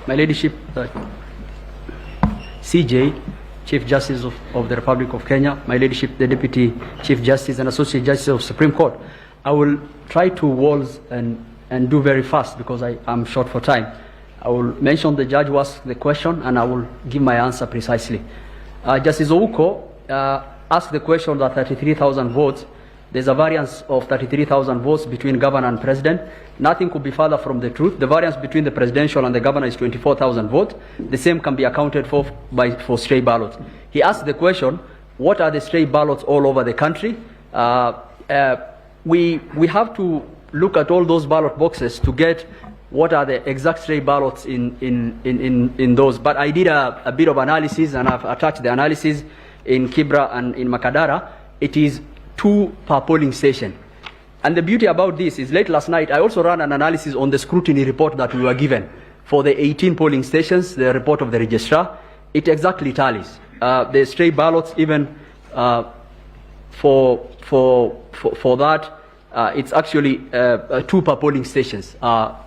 My Ladyship, CJ, Chief Justice of the Republic of Kenya, My Ladyship, the Deputy Chief Justice and Associate Justice of Supreme Court, I will try to waltz and do very fast because I'm short for time. I will mention the judge who asked the question and I will give my answer precisely. Justice Ouko asked the question that 33,000 votes, there's a variance of 33,000 votes between governor and president. Nothing could be further from the truth. The variance between the presidential and the governor is 24,000 votes. The same can be accounted for stray ballots. He asked the question, what are the stray ballots all over the country? We have to look at all those ballot boxes to get what are the exact stray ballots in those. But I did a bit of analysis and I've attached the analysis in Kibra and in Makadara. It is 2 per polling station. And the beauty about this is late last night, I also ran an analysis on the scrutiny report that we were given for the 18 polling stations, the report of the registrar. It exactly tallies. The stray ballots, even for that, it's actually 2 per polling stations,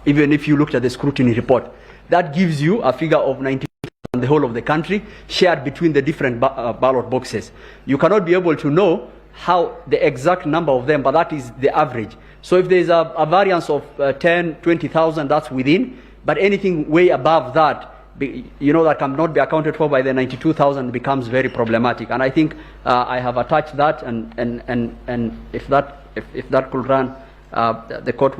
even if you looked at the scrutiny report. That gives you a figure of 90 in the whole of the country, shared between the different ballot boxes. You cannot be able to know how the exact number of them, but that is the average. So if there's a variance of 10, 20,000, that's within, but anything way above that, you know, that cannot be accounted for by the 92,000 becomes very problematic. And I think I have attached that, and if that could run, the court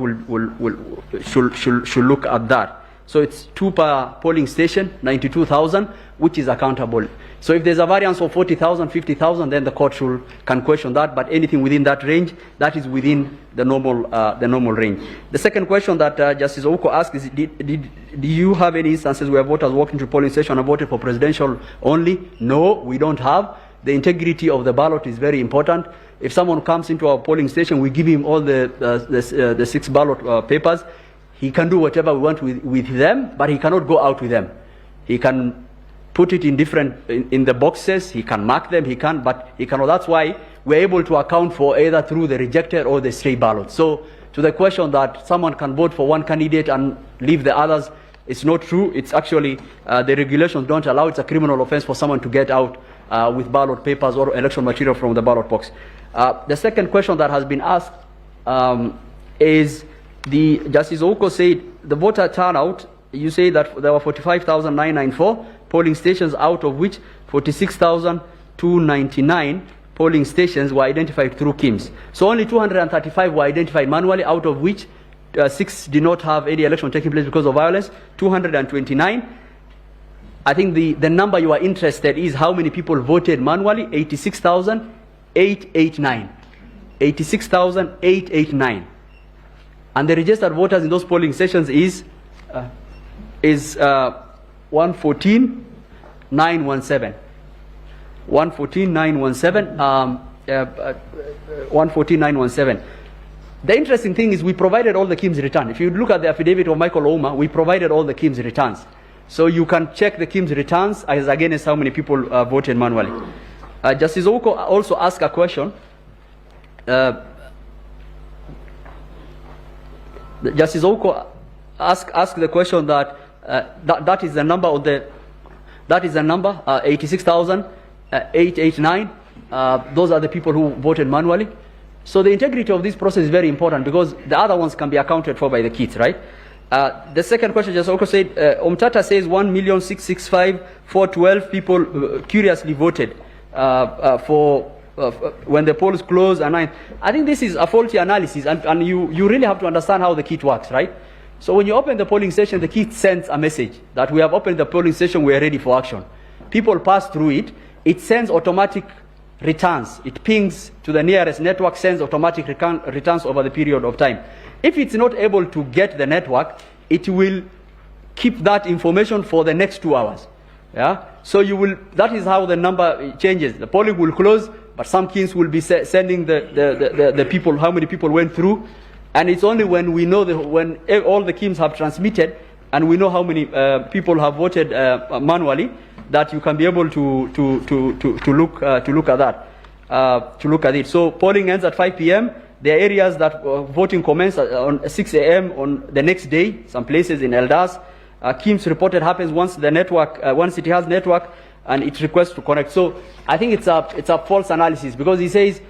should look at that. So it's 2 per polling station, 92,000, which is accountable. So if there's a variance of 40,000, 50,000, then the court can question that. But anything within that range, that is within the normal range. The second question that Justice Ouko asked is, do you have any instances where voters walked into polling station and voted for presidential only? No, we don't have. The integrity of the ballot is very important. If someone comes into our polling station, we give him all the 6 ballot papers. He can do whatever we want with them, but he cannot go out with them. He can put it in the boxes, he can mark them, but he cannot. That's why we're able to account for either through the rejected or the stray ballots. So to the question that someone can vote for one candidate and leave the others, it's not true. It's actually, the regulations don't allow. It's a criminal offense for someone to get out with ballot papers or election material from the ballot box. The second question that has been asked is, Justice Ouko said the voter turnout, you say that there were 45,994 polling stations, out of which 46,299 polling stations were identified through KIMS. So only 235 were identified manually, out of which 6 did not have any election taking place because of violence, 229. I think the number you are interested is how many people voted manually, 86,889. 86,889. And the registered voters in those polling stations is 114,917. 114,917. 114,917. The interesting thing is we provided all the KIMS return. If you look at the affidavit of Michael Ouma, we provided all the KIMS returns. So you can check the KIMS returns as against how many people voted manually. Justice Ouko also asked a question. Justice Ouko asked the question that that is the number of the 86,889. Those are the people who voted manually. So the integrity of this process is very important because the other ones can be accounted for by the kits, right? The second question, Justice Ouko said, Omtata says 1,665,412 people curiously voted for when the polls close. And I think this is a faulty analysis, and you really have to understand how the kit works, right? So when you open the polling station, the kit sends a message that we have opened the polling station, we are ready for action. People pass through it, it sends automatic returns. It pings to the nearest network, sends automatic returns over the period of time. If it's not able to get the network, it will keep that information for the next 2 hours. Yeah. So that is how the number changes. The polling will close, but some kits will be sending the people, how many people went through. And it's only when we know when all the KIMS have transmitted and we know how many people have voted manually that you can be able to look at it. So polling ends at 5 p.m. There are areas that voting commenced on 6 a.m. on the next day. Some places in Eldas, Kim's reported happens once the network, once it has network and it requests to connect. So I think it's a false analysis, because he says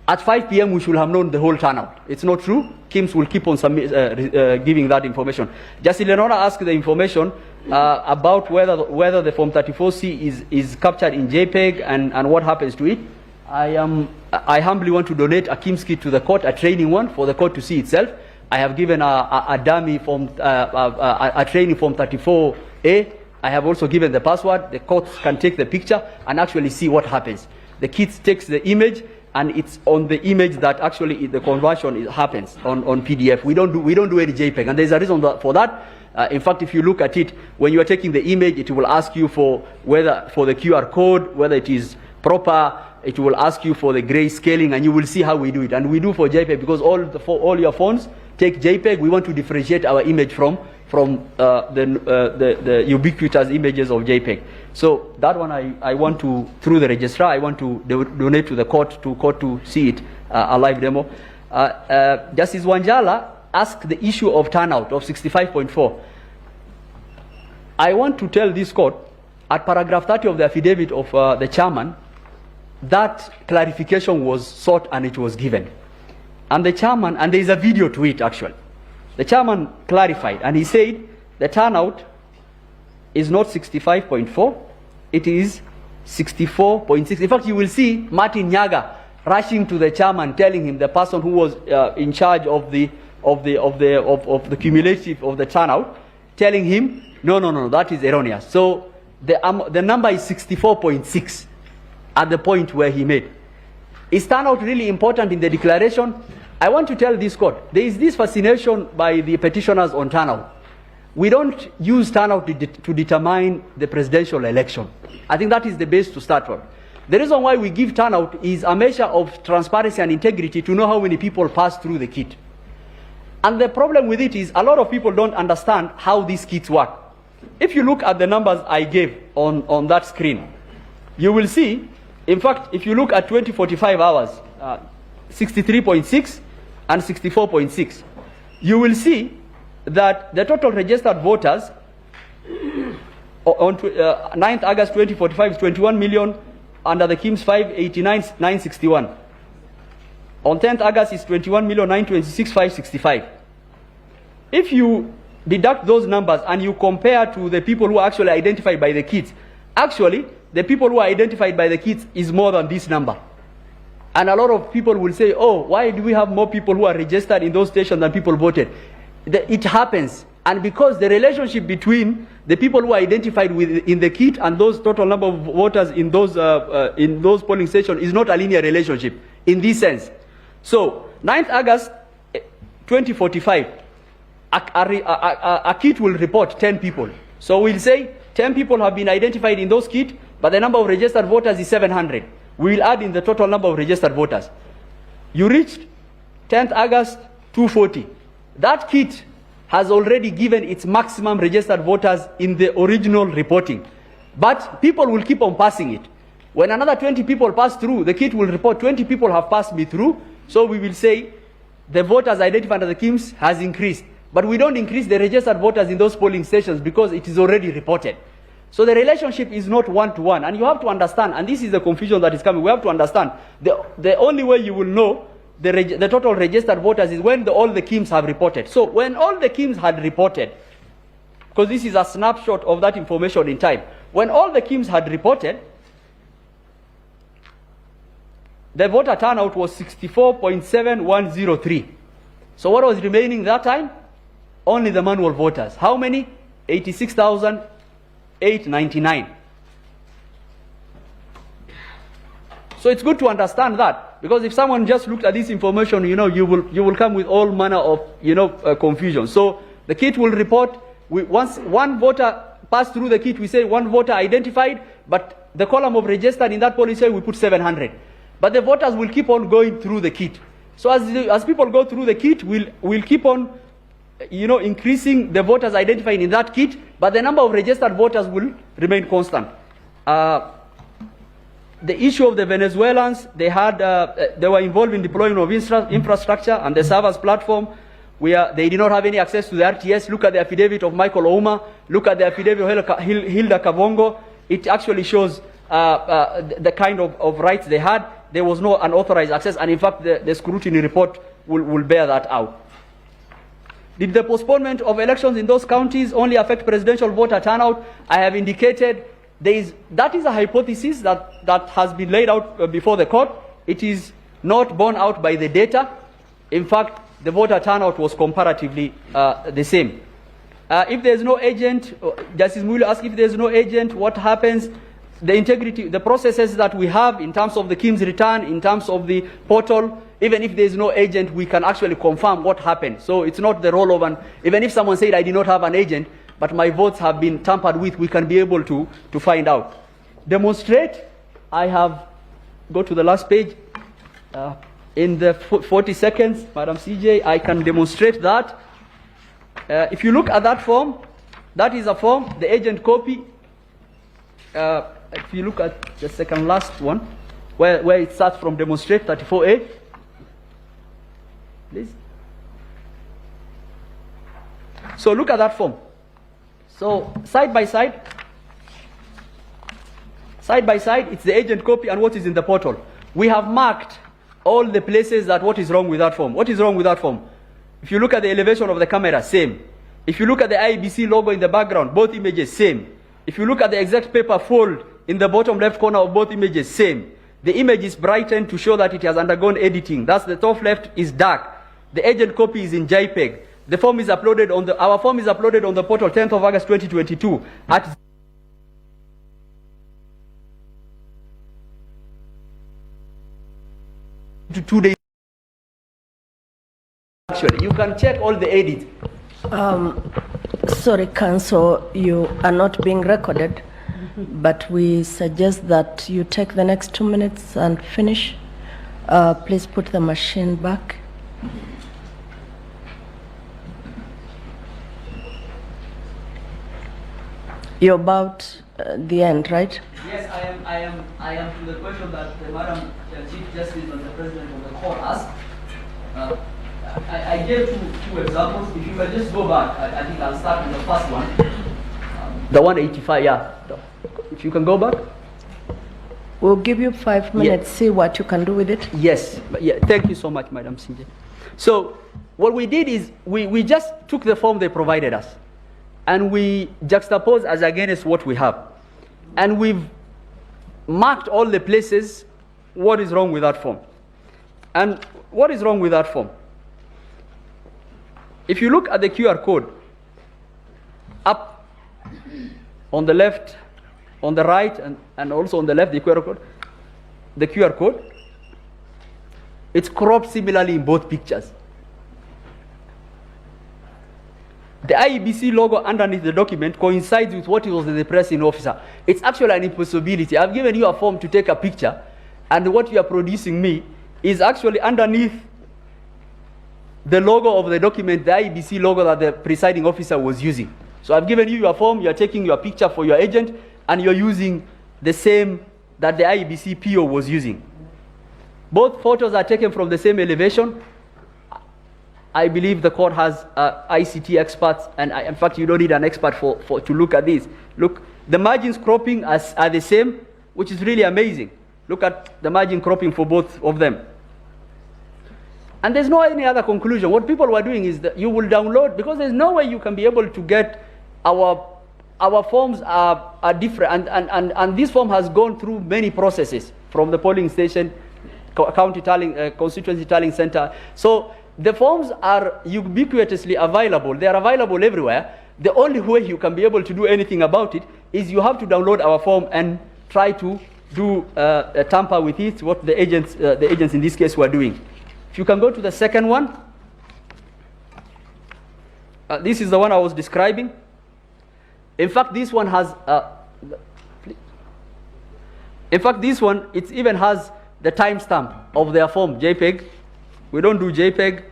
at 5 p.m. we should have known the whole turnout. It's not true. Kim's will keep on giving that information. Justice Lenora asked the information about whether the Form 34C is captured in JPEG and what happens to it. I humbly want to donate a Kim's kit to the court, a training one for the court to see itself. I have given a dummy form, a training Form 34A. I have also given the password. The courts can take the picture and actually see what happens. The kit takes the image, and it's on the image that actually the conversion happens on PDF. We don't do any JPEG, and there's a reason for that. In fact, if you look at it, when you are taking the image, it will ask you for the QR code, whether it is proper. It will ask you for the grayscaling, and you will see how we do it. And we do for JPEG, because all your phones take JPEG. We want to differentiate our image from the ubiquitous images of JPEG. So that one I want to, through the registrar, I want to donate to the court to see it, a live demo. Justice Wanjala asked the issue of turnout of 65.4. I want to tell this court, at paragraph 30 of the affidavit of the chairman, that clarification was sought and it was given. And the chairman, and there is a video to it actually, the chairman clarified, and he said the turnout is not 65.4, it is 64.6. In fact, you will see Martin Nyaga rushing to the chairman, telling him, the person who was in charge of the cumulative of the turnout, telling him, no, that is erroneous. So the number is 64.6 at the point where he made. Is turnout really important in the declaration? I want to tell this court, there is this fascination by the petitioners on turnout. We don't use turnout to determine the presidential election. I think that is the base to start from. The reason why we give turnout is a measure of transparency and integrity, to know how many people pass through the kit. And the problem with it is a lot of people don't understand how these kits work. If you look at the numbers I gave on that screen, you will see, in fact, if you look at 2045 hours, 63.6 and 64.6, you will see that the total registered voters on 9th August 2045 is 21 million, under the Kim's 589,961. On 10th August is 21,926,565. If you deduct those numbers and you compare to the people who are actually identified by the kits, actually the people who are identified by the kits is more than this number. And a lot of people will say, oh, why do we have more people who are registered in those stations than people voted? It happens. And because the relationship between the people who are identified in the kit and those total number of voters in those polling stations is not a linear relationship in this sense. So 9th August 2045, a kit will report 10 people. So we'll say 10 people have been identified in those kits, but the number of registered voters is 700. We will add in the total number of registered voters. You reached 10th August 240. That kit has already given its maximum registered voters in the original reporting. But people will keep on passing it. When another 20 people pass through, the kit will report 20 people have passed me through. So we will say the voters identified as the KIMS has increased. But we don't increase the registered voters in those polling stations because it is already reported. So the relationship is not one-to-one. And you have to understand, and this is the confusion that is coming, we have to understand, the only way you will know the total registered voters is when all the KIMS have reported. So when all the KIMS had reported, because this is a snapshot of that information in time, when all the KIMS had reported, the voter turnout was 64.7103. So what was remaining that time? Only the manual voters. How many? 86,899. So it's good to understand that, because if someone just looked at this information, you will come with all manner of confusion. So the kit will report, once one voter passed through the kit, we say one voter identified, but the column of registered in that polling say we put 700. But the voters will keep on going through the kit. So as people go through the kit, we'll keep on increasing the voters identified in that kit, but the number of registered voters will remain constant. The issue of the Venezuelans, they were involved in deployment of infrastructure and the servers platform. They did not have any access to the RTS. Look at the affidavit of Michael Ouma. Look at the affidavit of Hilda Kavongo. It actually shows the kind of rights they had. There was no unauthorized access, and in fact, the scrutiny report will bear that out. Did the postponement of elections in those counties only affect presidential voter turnout? I have indicated that is a hypothesis that has been laid out before the court. It is not borne out by the data. In fact, the voter turnout was comparatively the same. If there is no agent, Justice Mulu asked if there is no agent, what happens? The integrity, the processes that we have in terms of the KIM's return, in terms of the portal, even if there is no agent, we can actually confirm what happened. So it's not the role of even if someone said I did not have an agent, but my votes have been tampered with, we can be able to find out. Demonstrate, I have, go to the last page. In the 40 seconds, Madam CJ, I can demonstrate that. If you look at that form, that is a form, the agent copy. If you look at the second last one, where it starts from demonstrate, 34A, please. So look at that form. So side by side, it's the agent copy and what is in the portal. We have marked all the places that what is wrong with that form. What is wrong with that form? If you look at the elevation of the camera, same. If you look at the IEBC logo in the background, both images, same. If you look at the exact paper fold in the bottom left corner of both images, same. The image is brightened to show that it has undergone editing. That's the top left is dark. The agent copy is in JPEG. The form is uploaded on our form is uploaded on the portal 10th of August 2022 at 2 days. Actually, you can check all the edits. Sorry, Counsel, you are not being recorded, but we suggest that you take the next 2 minutes and finish. Please put the machine back. You're about the end, right? Yes, I am to the question that the Madam Chief Justice and the President of the Court asked. I gave two examples. If you can just go back, I think I'll start with the first one. The 185, yeah. If you can go back. We'll give you 5 minutes, see what you can do with it. Yes, yeah, thank you so much, Madam CJ. So what we did is we just took the form they provided us and we juxtaposed as against what we have. And we've marked all the places what is wrong with that form. And what is wrong with that form? If you look at the QR code, up on the left, on the right, and also on the left, the QR code, it's cropped similarly in both pictures. The IEBC logo underneath the document coincides with what was the pressing officer. It's actually an impossibility. I've given you a form to take a picture, and what you are producing me is actually underneath the logo of the document, the IEBC logo that the presiding officer was using. So I've given you your form, you're taking your picture for your agent, and you're using the same that the IEBC PO was using. Both photos are taken from the same elevation. I believe the court has ICT experts, and in fact, you don't need an expert to look at this. Look, the margins cropping are the same, which is really amazing. Look at the margin cropping for both of them. And there's no any other conclusion. What people were doing is that you will download, because there's no way you can be able to get our forms are different, and this form has gone through many processes from the polling station, county tallying, constituency tallying center. So the forms are ubiquitously available. They are available everywhere. The only way you can be able to do anything about it is you have to download our form and try to do tamper with it, what the agents in this case were doing. If you can go to the second one. This is the one I was describing. In fact, this one has, it even has the timestamp of their form, JPEG. We don't do JPEG.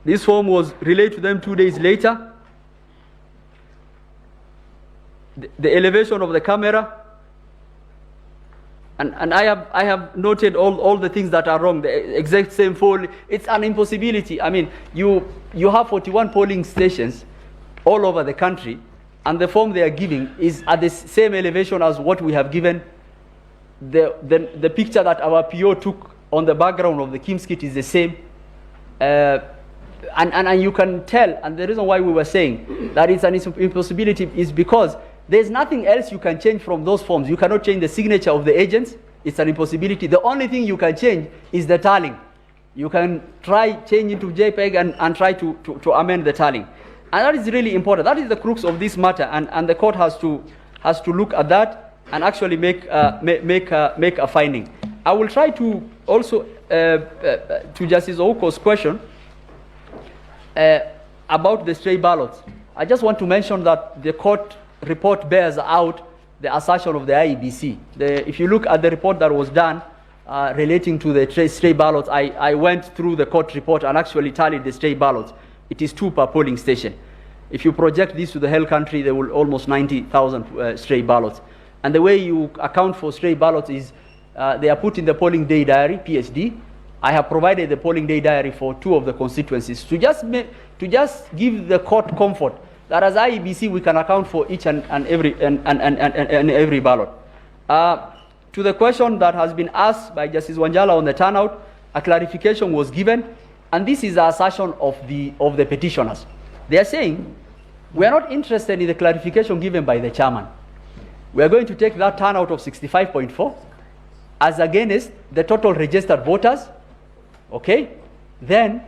This form was relayed to them 2 days later. The elevation of the camera. And I have noted all the things that are wrong, the exact same poll. It's an impossibility. I mean, you have 41 polling stations all over the country, and the form they are giving is at the same elevation as what we have given. The picture that our PO took on the background of the Kim's kit is the same. And you can tell, and the reason why we were saying that it's an impossibility is because there's nothing else you can change from those forms. You cannot change the signature of the agents. It's an impossibility. The only thing you can change is the tallying. You can try changing to JPEG and try to amend the tallying. And that is really important. That is the crux of this matter, and the court has to look at that and actually make a finding. I will try to also, to Justice Ouko's question about the stray ballots. I just want to mention that the court report bears out the assertion of the IEBC. If you look at the report that was done relating to the stray ballots, I went through the court report and actually tallied the stray ballots. It is 2 per polling station. If you project this to the whole country, there will almost 90,000 stray ballots. And the way you account for stray ballots is they are put in the polling day diary, PSD. I have provided the polling day diary for 2 of the constituencies to just give the court comfort that as IEBC we can account for each and every ballot. To the question that has been asked by Justice Wanjala on the turnout, a clarification was given, and this is the assertion of the petitioners. They are saying we are not interested in the clarification given by the chairman. We are going to take that turnout of 65.4 as against the total registered voters. Okay, then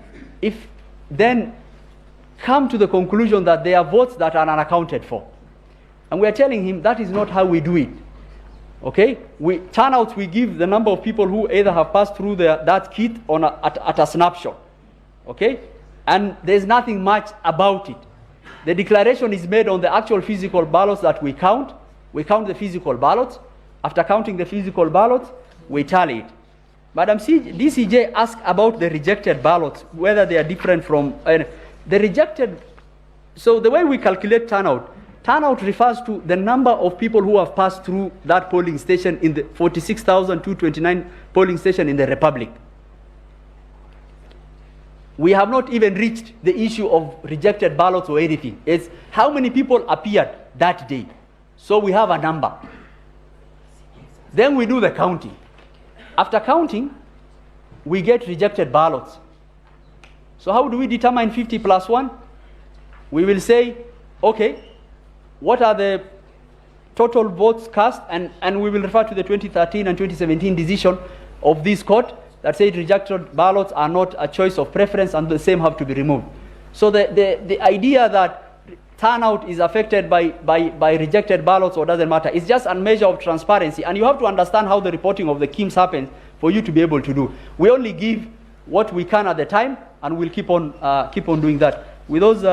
come to the conclusion that there are votes that are unaccounted for. And we are telling him that is not how we do it. Okay, turnouts, we give the number of people who either have passed through that kit on at a snapshot. Okay, and there's nothing much about it. The declaration is made on the actual physical ballots that we count. We count the physical ballots. After counting the physical ballots, we tally it. Madam DCJ asked about the rejected ballots, whether they are different from the rejected. So the way we calculate turnout refers to the number of people who have passed through that polling station in the 46,229 polling station in the Republic. We have not even reached the issue of rejected ballots or anything. It's how many people appeared that day. So we have a number. Then we do the counting. After counting, we get rejected ballots. So how do we determine 50 plus 1? We will say, okay, what are the total votes cast? And we will refer to the 2013 and 2017 decision of this court that said rejected ballots are not a choice of preference and the same have to be removed. So the idea that turnout is affected by rejected ballots or doesn't matter, it's just a measure of transparency, and you have to understand how the reporting of the KIMS happens for you to be able to do. We only give what we can at the time, and we'll keep on doing that. With those